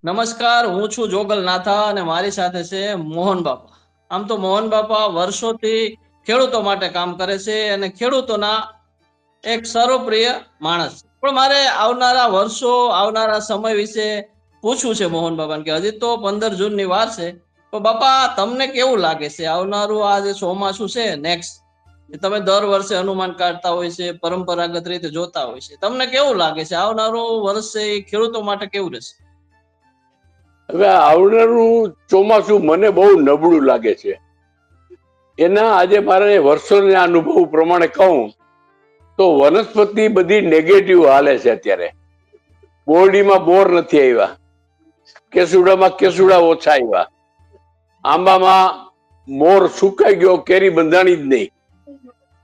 નમસ્કાર, હું છું જોગલ નાથા અને મારી સાથે છે મોહન બાપા. આમ તો મોહન બાપા વર્ષોથી ખેડૂતો માટે કામ કરે છે અને ખેડૂતોના એક સર્વપ્રિય માણસ. પણ મારે આવનારા વર્ષો, આવનારા સમય વિશે પૂછવું છે મોહન બાપાને કે હજી તો 15 જૂનની વાર છે. તો બાપા તમને કેવું લાગે છે આવનારું આ જે ચોમાસું છે નેક્સ્ટ, તમે દર વર્ષે અનુમાન કાઢતા હોય છે, પરંપરાગત રીતે જોતા હોય છે, તમને કેવું લાગે છે આવનારું વર્ષ છે એ ખેડૂતો માટે કેવું રહેશે? હવે આવનારું ચોમાસું મને બહુ નબળું લાગે છે. એના આજે મારે વર્ષોના અનુભવ પ્રમાણે કહું તો વનસ્પતિ બધી નેગેટિવ હાલે છે અત્યારે. બોરડીમાં બોર નથી આવ્યા, કેસુડામાં કેસુડા ઓછા આવ્યા, આંબામાં મોર સુકાઈ ગયો, કેરી બંધાણી જ નહીં.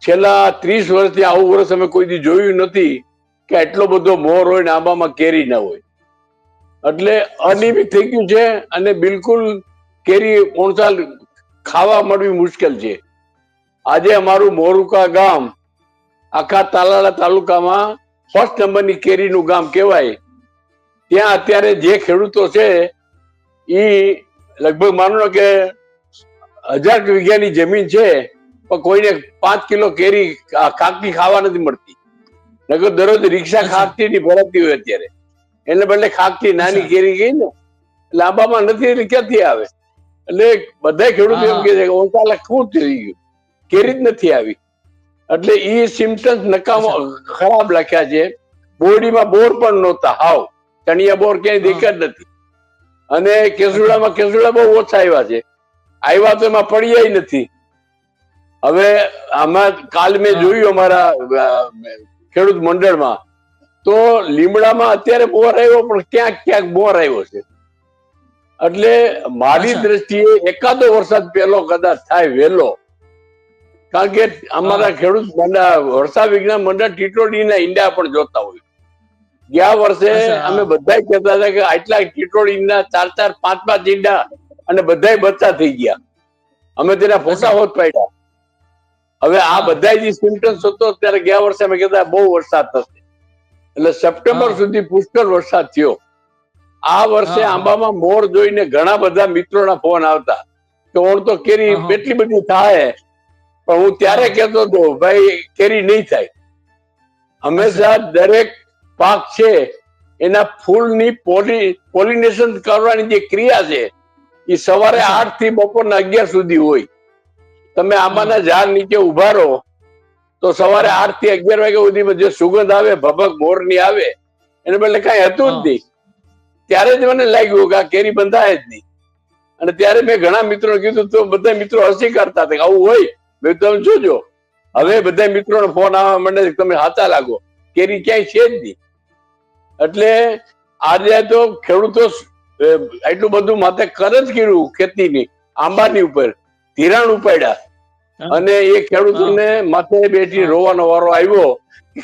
છેલ્લા 30 વર્ષથી આવું વર્ષ અમે કોઈ દી જોયું નથી કે આટલો બધો મોર હોય ને આંબામાં કેરી ના હોય. એટલે અનિયમિત થઈ ગયું છે અને બિલકુલ કેરી ઓણસાલ ખાવા મળવી મુશ્કેલ છે. આજે અમારું મોરુકા ગામ આખા તાલાળા તાલુકામાં ફર્સ્ટ નંબરની કેરીનું ગામ કહેવાય. ત્યાં અત્યારે જે ખેડૂતો છે એ લગભગ માનો કે 1000 વીઘાની જમીન છે, પણ કોઈને 5 કિલો કેરી કાકડી ખાવા નથી મળતી. નકર દરરોજ રિક્ષા ખાકડી ની ભરાતી હોય અત્યારે. એને બદલે ખાકડી નાની કેરી ગઈ ને લાંબામાં નથી એટલે ક્યાંથી આવે? એટલે બધા ખેડૂતો એમ કે છે કે ઓંચાલા શું થઈ ગયું, કેરી જ નથી આવી. એટલે એ સિમ્ટમ્સ નકામો ખરાબ લખ્યા છે. બોરડીમાં બોર પણ નહોતા, હાવ ચણિયા બોર ક્યાંય દેખાડ નથી. અને કેસુડામાં કેસુડા બહુ ઓછા આવ્યા છે. આવ્યા તો એમાં પડ્યા નથી. હવે આમાં કાલ મેં જોયું અમારા ખેડૂત મંડળમાં તો લીમડામાં અત્યારે બોર આવ્યો, પણ ક્યાંક ક્યાંક બોર આવ્યો છે. એટલે મારી દ્રષ્ટિએ એકાદો વરસાદ પહેલો કદાચ થાય વહેલો, કારણ કે અમારા ખેડૂત વર્ષા વિજ્ઞાન મંડળ ટીટોડીના ઈંડા પણ જોતા હોય. ગયા વર્ષે અમે બધા કહેતા હતા કે આટલા ટીટોડીના 4-4, 5-5 ઈંડા અને બધા બચ્ચા થઈ ગયા. અમે તેના ફોટા હોત પાડ્યા. હવે આ બધા જે સિમ્ટમ્સ હતો ત્યારે ગયા વર્ષે અમે કહેતા બહુ વરસાદ થશે, એટલે સપ્ટેમ્બર સુધી પુષ્કળ વરસાદ થયો. આ વર્ષે આંબામાં મોર જોઈને ઘણા બધા મિત્રોના ફોન આવતા કે ઓણ તો કેરી એટલી બધી થાય, પણ હું ત્યારે કહેતો હતો ભાઈ કેરી નહીં થાય. હંમેશા દરેક પાક છે એના ફૂલની પોલિનેશન કરવાની જે ક્રિયા છે એ સવારે 8 થી બપોરના 11 સુધી હોય. તમે આંબાના ઝાડ નીચે ઉભા રહો તો સવારે 8 થી 11 વાગ્યા સુધીમાં જે સુગંધ આવે ભભક મોરની આવે, એને બદલે કઈ હતું જ નહીં. ત્યારે જ મને લાગ્યું કે આ કેરી બંધાય જ નહીં. અને ત્યારે મેં ઘણા મિત્રો કીધું તો બધા મિત્રો હસી કરતા હતા કે આવું હોય. મેં તમે જોજો, હવે બધા મિત્રોને ફોન આવવા માંડે તમે સાચા લાગો, કેરી ક્યાંય છે જ નહીં. એટલે આજે તો ખેડૂતો એટલું બધું માથે કરે જ કર્યું ખેતીની, આંબાની ઉપર ધિરાણ ઉપાડ્યા, અને એ ખેડૂતોને માથે બેઠી રોવાનો વારો આવ્યો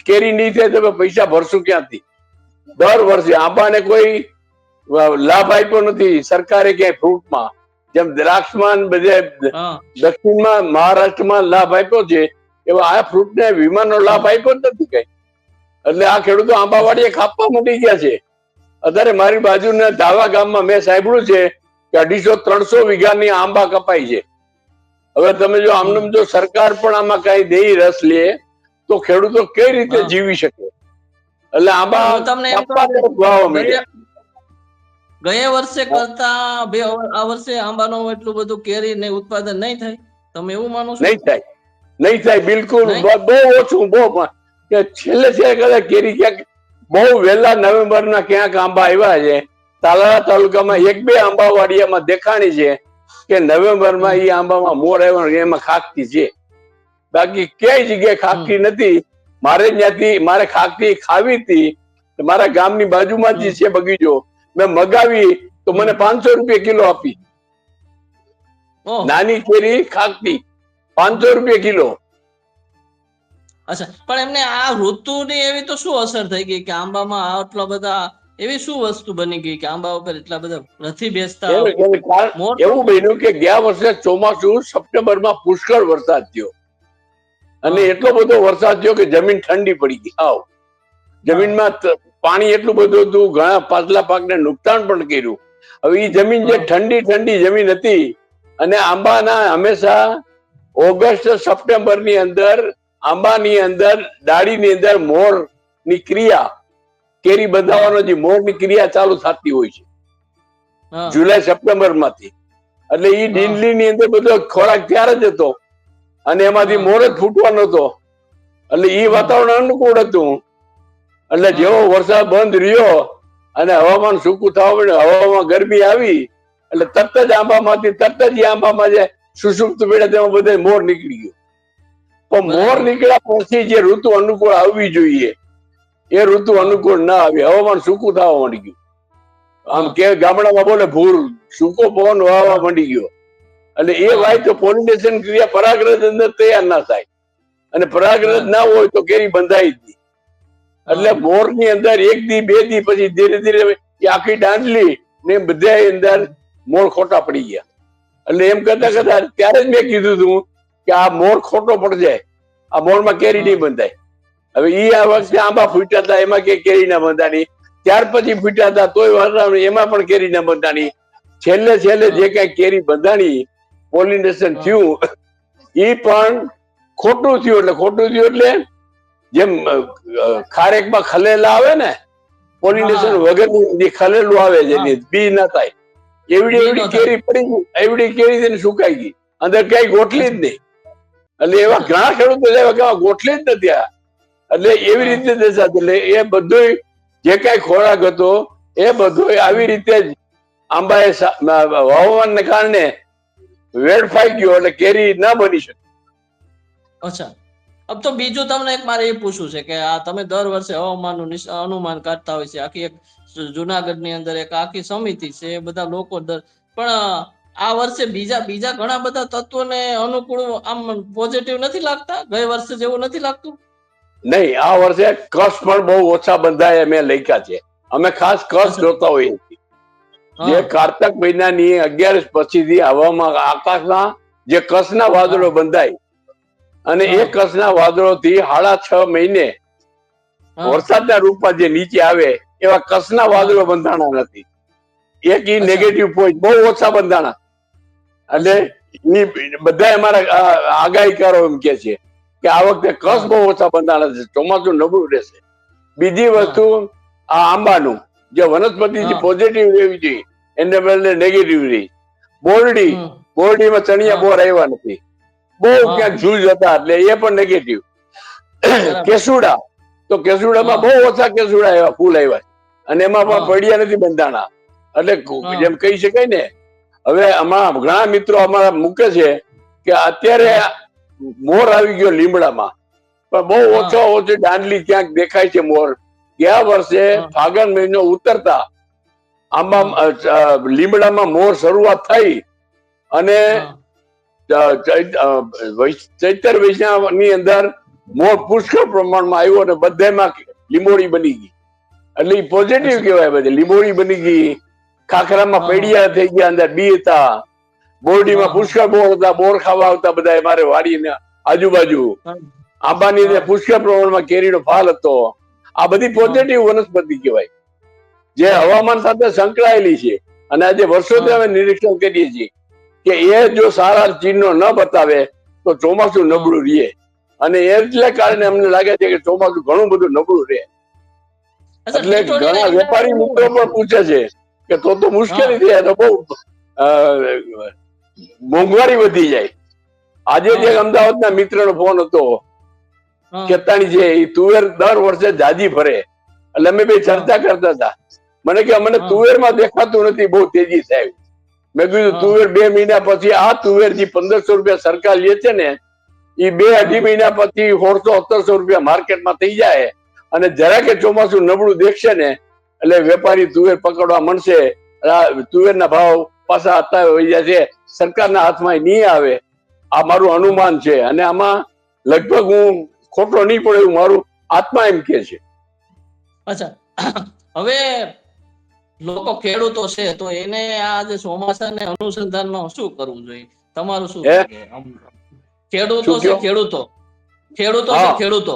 કેરી નહીં થાય તો પૈસા ભરશું ક્યાંથી? દર વર્ષે આંબાને કોઈ લાભ આપ્યો નથી સરકારે ક્યાંય ફ્રૂટમાં, જેમ દ્રાક્ષમાં બધે દક્ષિણમાં મહારાષ્ટ્રમાં લાભ આપ્યો છે એવા આ ફ્રૂટને વીમાનો લાભ આપ્યો જ નથી કઈ. એટલે આ ખેડૂતો આંબાવાડીએ ખાપવા માંડી ગયા છે. અત્યારે મારી બાજુના ધાવા ગામમાં મેં સાંભળ્યું છે કે 250-300 વીઘાની આંબા કપાઈ છે. હવે તમે જો આમનેમ જો સરકાર પણ આમાં કઈ દેઈ રસ લે તો ખેડૂતો કઈ રીતે જીવી શકે? એટલે આંબા ગયા વર્ષે કરતા આ વર્ષે આંબાનો એટલું બધું કેરી ને ઉત્પાદન નહીં થાય, તમે એવું માનો છો? નહીં થાય બિલકુલ, બહુ ઓછું. બહુ છેલ્લે કદાચ કેરી ક્યાંક બહુ વહેલા નવેમ્બરના ક્યાંક આંબા આવ્યા છે. તાલાળા તાલુકામાં 1-2 આંબાવાડિયામાં દેખાણી છે કે નવેમ્બરમાં એ આંબામાં મોર આવ્યો એમાં ખાકતી છે. બાકી ક્યાંય જગ્યાએ ખાકતી નથી. મારે ખાકતી ખાવી હતી, મારા ગામની બાજુમાં જ છે બગીચો, મેં મગાવી તો મને 500 રૂપિયા કિલો આપી. નાની કેરી ખાકતી 500 રૂપિયા કિલો. અચ્છા, પણ એમને આ ઋતુની એવી તો શું અસર થઈ ગઈ કે આંબામાં આટલા બધા એવી શું વસ્તુ બની ગઈ કે આંબા ઉપર એટલા બધા નથી બેસતા? એવું બન્યું કે ગયા વર્ષે ચોમાસું સપ્ટેમ્બરમાં પુષ્કળ વરસાદ થયો, અને એટલો બધો વરસાદ થયો કે જમીન ઠંડી પડી ગઈ. જમીનમાં પાણી એટલું બધું હતું, ઘણા પાછલા પાકને નુકસાન પણ કર્યું. હવે એ જમીન જે ઠંડી ઠંડી જમીન હતી, અને આંબાના હંમેશા ઓગસ્ટ સપ્ટેમ્બર ની અંદર આંબાની અંદર ડાળીની અંદર મોર ની ક્રિયા, કેરી બંધાવવાનો જે મોર ની ક્રિયા ચાલુ થતી હોય છે જુલાઈ સપ્ટેમ્બર માંથી. એટલે એ ડીંડલી ની અંદર બધો ખોરાક ત્યારે જ હતો, અને એમાંથી મોર જ ફૂટવાનો હતો. એટલે એ વાતાવરણ અનુકૂળ હતું. એટલે જેવો વરસાદ બંધ રહ્યો અને હવામાન સૂકું થવા માંડ્યું, હવામાં ગરમી આવી, એટલે તરત જ આંબામાંથી તરત જ આંબામાં જે સુષુપ્ત પડ્યા તેમાં બધે મોર નીકળી ગયો. પણ મોર નીકળ્યા પછી જે ઋતુ અનુકૂળ આવવી જોઈએ એ ઋતુ અનુકૂળ ના આવી, હવામાન સૂકું થવા માંડી ગયું. આમ કે ગામડામાં બોલે ભૂર, સૂકો પવન વાવા માંડી ગયો. એટલે એ વાય તો પોલિનેશન ક્રિયા પરાગરજ અંદર તૈયાર ના થાય, અને પરાગરજ ના હોય તો કેરી બંધાય જ નહીં. એટલે મોર ની અંદર એક દી બે દી પછી ધીરે ધીરે આખી દાંડલી ને બધા અંદર મોર ખોટા પડી ગયા. એટલે એમ કરતા કરતા ત્યારે જ મેં કીધું હતું કે આ મોર ખોટો પડી જાય, આ મોરમાં કેરી નહીં બંધાય. હવે આ વખતે આંબા ફૂટ્યા હતા, એમાં કે કેરી ના બંધાણી. ત્યાર પછી ફૂટ્યા હતા તોય વાંધો એમાં પણ કેરી ના બંધાણી. છેલ્લે છેલ્લે જે કઈ કેરી બંધાણી, પોલિનેશન થયું, એ પણ ખોટું થયું. એટલે ખોટું થયું એટલે જેમ ખારેકમાં ખલેલા આવે ને, પોલિનેશન વગર જે ખલેલું આવે જેની બી ના થાય, એવડી એવડી કેરી પડી ગઈ, એવડી કેરી તેને સુકાઈ ગઈ, અંદર કઈ ગોઠલી જ નહીં. એટલે એવા ઘણા ખેડૂતો એવા કે ગોઠલી જ નથી. એટલે એવી રીતે દશા. એટલે એ બધું જે કઈ ખોરાક હતો એ બધું આવી રીતે જ આંબાએ હવામાનને કારણે વેડફાઈ ગયો, એટલે કેરી ના બની શકે. અચ્છા, अब તો બીજું તમને એક મારે એ પૂછવું છે કે આ તમે દર વર્ષે હવામાનનું અનુમાન કાઢતા હોય છે, આખી એક જુનાગઢ ની અંદર એક આખી સમિતિ છે, એ બધા લોકો પણ આ વર્ષે બીજા ઘણા બધા તત્વોને અનુકૂળ આમ પોઝિટિવ નથી લાગતા? ગઈ વર્ષે જેવું નથી લાગતું? નહીં, આ વર્ષે કસ પણ બહુ ઓછા બંધાય મેં લખ્યા છે. અમે ખાસ કસ જોતા હોઈએ છીએ. જે કારતક મહિનાની 11 પછીથી હવામાં આકાશમાં જે કસના વાદળો બંધાય, અને એ કસના વાદળો થી 6.5 મહિને વરસાદના રૂપમાં જે નીચે આવે એવા કસના વાદળો બંધાણા નથી. એક ઈ નેગેટિવ પોઈન્ટ બહુ ઓછા બંધાણા. એટલે બધા અમારા આગાહીકારો એમ કે છે કે આ વખતે કસ બહુ ઓછા બંધાણા છે, ચોમાસું નબળું રહેશે. બીજી વસ્તુ આ આંબાનું જે વનસ્પતિ પોઝિટિવ રહેવી જોઈએ એને બદલે નેગેટિવ રહી. બોરડીમાં ચણિયા બોર આવ્યા નથી, બહુ ક્યાંક ઝૂજ હતા, એટલે એ પણ નેગેટિવ. કેસુડા તો કેસુડામાં બહુ ઓછા કેસુડા આવ્યા, ફૂલ આવ્યા, અને એમાં પણ પડ્યા નથી બંધાણા. એટલે જેમ કહી શકાય ને, હવે આમાં ઘણા મિત્રો અમારા મૂકે છે કે અત્યારે મોર આવી ગયો લીમડામાં, પણ બહુ ઓછી દાંડલી ક્યાંક દેખાય છે મોર. ગયા વર્ષે ફાગણ મહિનો ઉતરતા આંબા લીમડામાં મોર શરૂઆત થઈ, અને ચૈતર વૈશાખની અંદર મોર પુષ્કળ પ્રમાણમાં આવ્યો, અને બધામાં લીંબોળી બની ગઈ. એટલે એ પોઝિટિવ કહેવાય. બધે લીંબોળી બની ગઈ, ખાખરામાં પૈડિયા થઈ ગયા, અંદર બી હતા, બોરડીમાં પુષ્કળ બોર હતા, બોર ખાવા આવતા બધા અમારે વાડીને આજુબાજુ. આંબાની અંદર પુષ્કળ પ્રમાણમાં કેરીનો ફાલ હતો. આ બધી પોઝિટિવ વનસ્પતિ કહેવાય, જે હવામાન સાથે સંકળાયેલી છે. અને આજે વર્ષોથી અમે નિરીક્ષણ કરીએ છીએ કે એ જો સારા ચિહ્નો ન બતાવે તો ચોમાસું નબળું રહે, અને એટલે કારણે અમને લાગે છે કે ચોમાસું ઘણું બધું નબળું રહે. એટલે ઘણા વેપારી મિત્રો પણ પૂછે છે કે તો મુશ્કેલી થાય, તો બહુ મોંઘવારી વધી જાય. આજે જે અમદાવાદના મિત્રનો ફોન હતો, ખેતાણી છે, એ તુવેર દર વર્ષે જાજી ભરે. એટલે અમે બે ચર્ચા કરતા હતા. મને કે અમને તુવેરમાં દેખાતું નથી બહુ તેજી સાહેબ. મેં કીધું તુવેર 2 મહિના પછી આ તુવેર જે 1500 રૂપિયા સરકાર લે છે ને, એ 2-2.5 મહિના પછી 1600-1700 રૂપિયા માર્કેટમાં થઈ જાય. અને જરા કે ચોમાસું નબળું દેખશે ને, એટલે વેપારી તુવેર પકડવા માંડશે. તુવેરના ભાવ પાછા હતા હોય જશે, સરકારના હાથમાં નહીં આવે. આ મારું અનુમાન છે, અને આમાં લગભગ હું ખોટો નહીં પડે એવું મારું આત્મા એમ કે છે. અચ્છા, હવે લોકો ખેડૂતો છે, તો એને આ જે ચોમાસાને અનુસંધાનમાં શું કરવું જોઈએ? તમારું શું છે? ખેડૂતો છે, ખેડૂતો છે, ખેડૂતો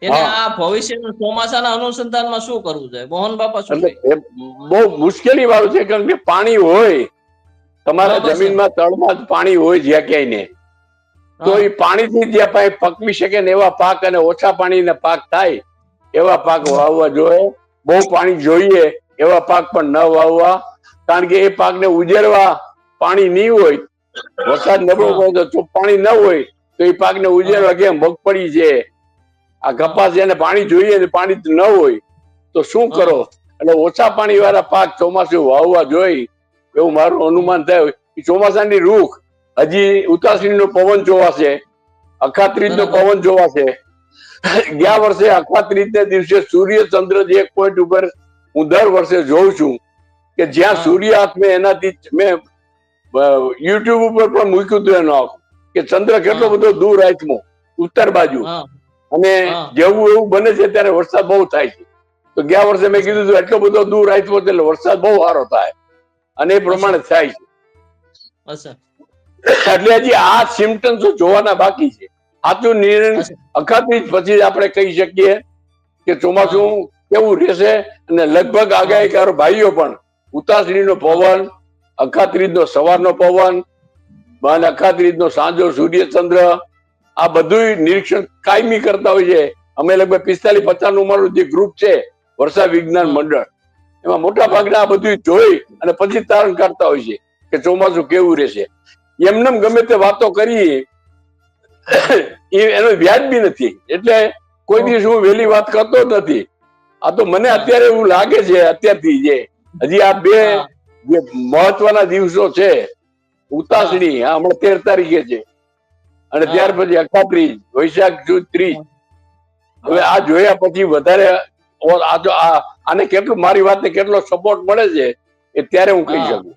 એને હા. આ ભવિષ્યના ચોમાસાના અનુસંધાનમાં શું કરવું જોઈએ? મોહન બાપા શું એટલે કહે? એ બહુ મુશ્કેલી વાળું છે, કારણ કે પાણી હોય તમારા બરાબર છે. જમીનમાં, તળમાં જ પાણી હોય જ્યાં ક્યાંય ને, તો હા એ પાણીથી જ્યાં પાસે પકવી શકે ને એવા પાક, અને ઓછા પાણીના પાક થાય એવા પાક વાવવા જોઈએ. બહુ પાણી જોઈએ એવા પાક પણ ન વાવવા, કારણ કે એ પાકને ઉજેરવા પાણી નહીં હોય, વરસાદ નબળો હા પડે તો પાણી ન હોય તો એ પાકને હા ઉજેરવા કેમ? મગફળી છે, આ હા કપાસ, એને પાણી જોઈએ ને પાણી ન હોય તો શું હા કરો? એટલે ઓછા પાણી વાળા પાક ચોમાસું વાવવા જોઈ એવું મારું અનુમાન થાય. ચોમાસાની રૂખ હજી ઉતાસી નો પવન જોવાશે, અખાત્રીજ નો બરાબર. પવન જોવાશે. હા ગયા વર્ષે અખાત્રીજ ના દિવસે સૂર્ય ચંદ્ર જે એક પોઈન્ટ ઉપર હું દર વર્ષે જોઉં છું કે જ્યાં હા સૂર્ય આથમે એનાથી મેં યુટ્યુબ ઉપર પણ મૂક્યું હતું એનો કે ચંદ્ર કેટલો હા બધો દૂર આથમો ઉત્તર બાજુ, હા અને હા જેવું એવું બને છે ત્યારે વરસાદ બહુ થાય છે. તો ગયા વર્ષે મેં અચ્છા કીધું હતું એટલો બધો દૂર આથમો એટલે વરસાદ બહુ સારો થાય, અને એ અચ્છા પ્રમાણે થાય છે. અચ્છા એટલે હજી આ સિમ્ટમ્સ જોવાના બાકી છે. સાચું નિર્ણય અચ્છા અખાત્રીજ પછી આપણે કહી શકીએ કે હા ચોમાસું કેવું રહેશે. અને લગભગ હા આગાહીકારો ભાઈઓ પણ ઉતાસળીનો હા પવન, અખાત્રીજ નો સવારનો પવન, હા અખાત્રીજ નો સાંજો સૂર્યચંદ્ર, આ બધું નિરીક્ષણ કાયમી કરતા હોય છે. અમે લગભગ 45-50 નું અમારું જે ગ્રુપ છે વર્ષા વિજ્ઞાન હા મંડળ, એમાં મોટા હા ભાગના આ બધું જોઈ અને પછી તારણ કાઢતા હોય છે કે ચોમાસું કેવું રહેશે. એમને ગમે તે વાતો કરી હા એનો વ્યાજ બી નથી. એટલે કોઈ દિવસ ઓકે હું વેલી વાત કરતો જ નથી. આ તો મને હા અત્યારે એવું લાગે છે, અત્યારથી જે હજી આ બે હા જે મહત્વના દિવસો છે, હા ઉતાસળી હમણાં 13 તારીખે છે, અને ત્યાર હા પછી અખાત્રીજ, વૈશાખ સુદ 30. હવે હા આ જોયા પછી વધારે આને કેટલું, મારી વાતને કેટલો સપોર્ટ મળે છે એ ત્યારે હું કહી હા શકું.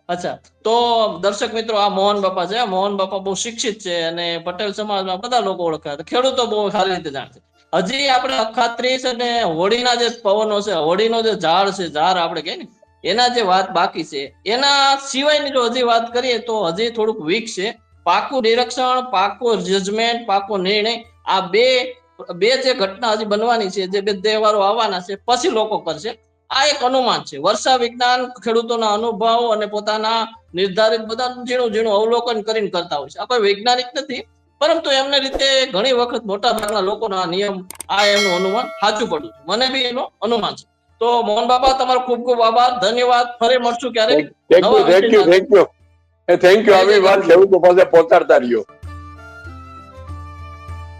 અચ્છા, તો દર્શક મિત્રો, આ મોહન બાપા છે. મોહન બાપા બહુ શિક્ષિત છે અને પટેલ સમાજમાં બધા લોકો ઓળખાય, ખેડૂતો બહુ સારી રીતે જાણે છે. હજી આપણે અખાત્રીજ અને હોળીના જે પવનો છે, હોળીનો જે ઝાડ છે, ઝાડ આપણે કહીએ ને, એના જે વાત બાકી છે, એના સિવાયની જો હજી વાત કરીએ તો હજી થોડુંક વીક છે. પાકું નિરીક્ષણ, પાકું જજમેન્ટ, પાકો નિર્ણય, આ બે જે ઘટના હજી બનવાની છે, જે બે તહેવારો આવવાના છે, પછી લોકો કરશે. આ એક અનુમાન છે. વર્ષા વિજ્ઞાન ખેડૂતોના અનુભવ અને પોતાના નિર્ધારિત બધા ઝીણું ઝીણું અવલોકન કરીને કરતા હોય છે. આ કોઈ વૈજ્ઞાનિક નથી, પરંતુ એમને રીતે ઘણી વખત મોટા ભાગના લોકોના નિયમ આ એમનું અનુમાન સાચું પડ્યું છે. મને બી એનું અનુમાન છે. તો મોહન બાબા, તમારો ખૂબ ખૂબ આભાર, ધન્યવાદ. ફરી મળશું ક્યારેક થેન્ક યુ, નવા વિષય થેન્ક યુ, સાથે. Thank you, thank you. જય જય આવી વાત ગરુ. ખેડૂતો પાસે પહોંચાડતા રહ્યો.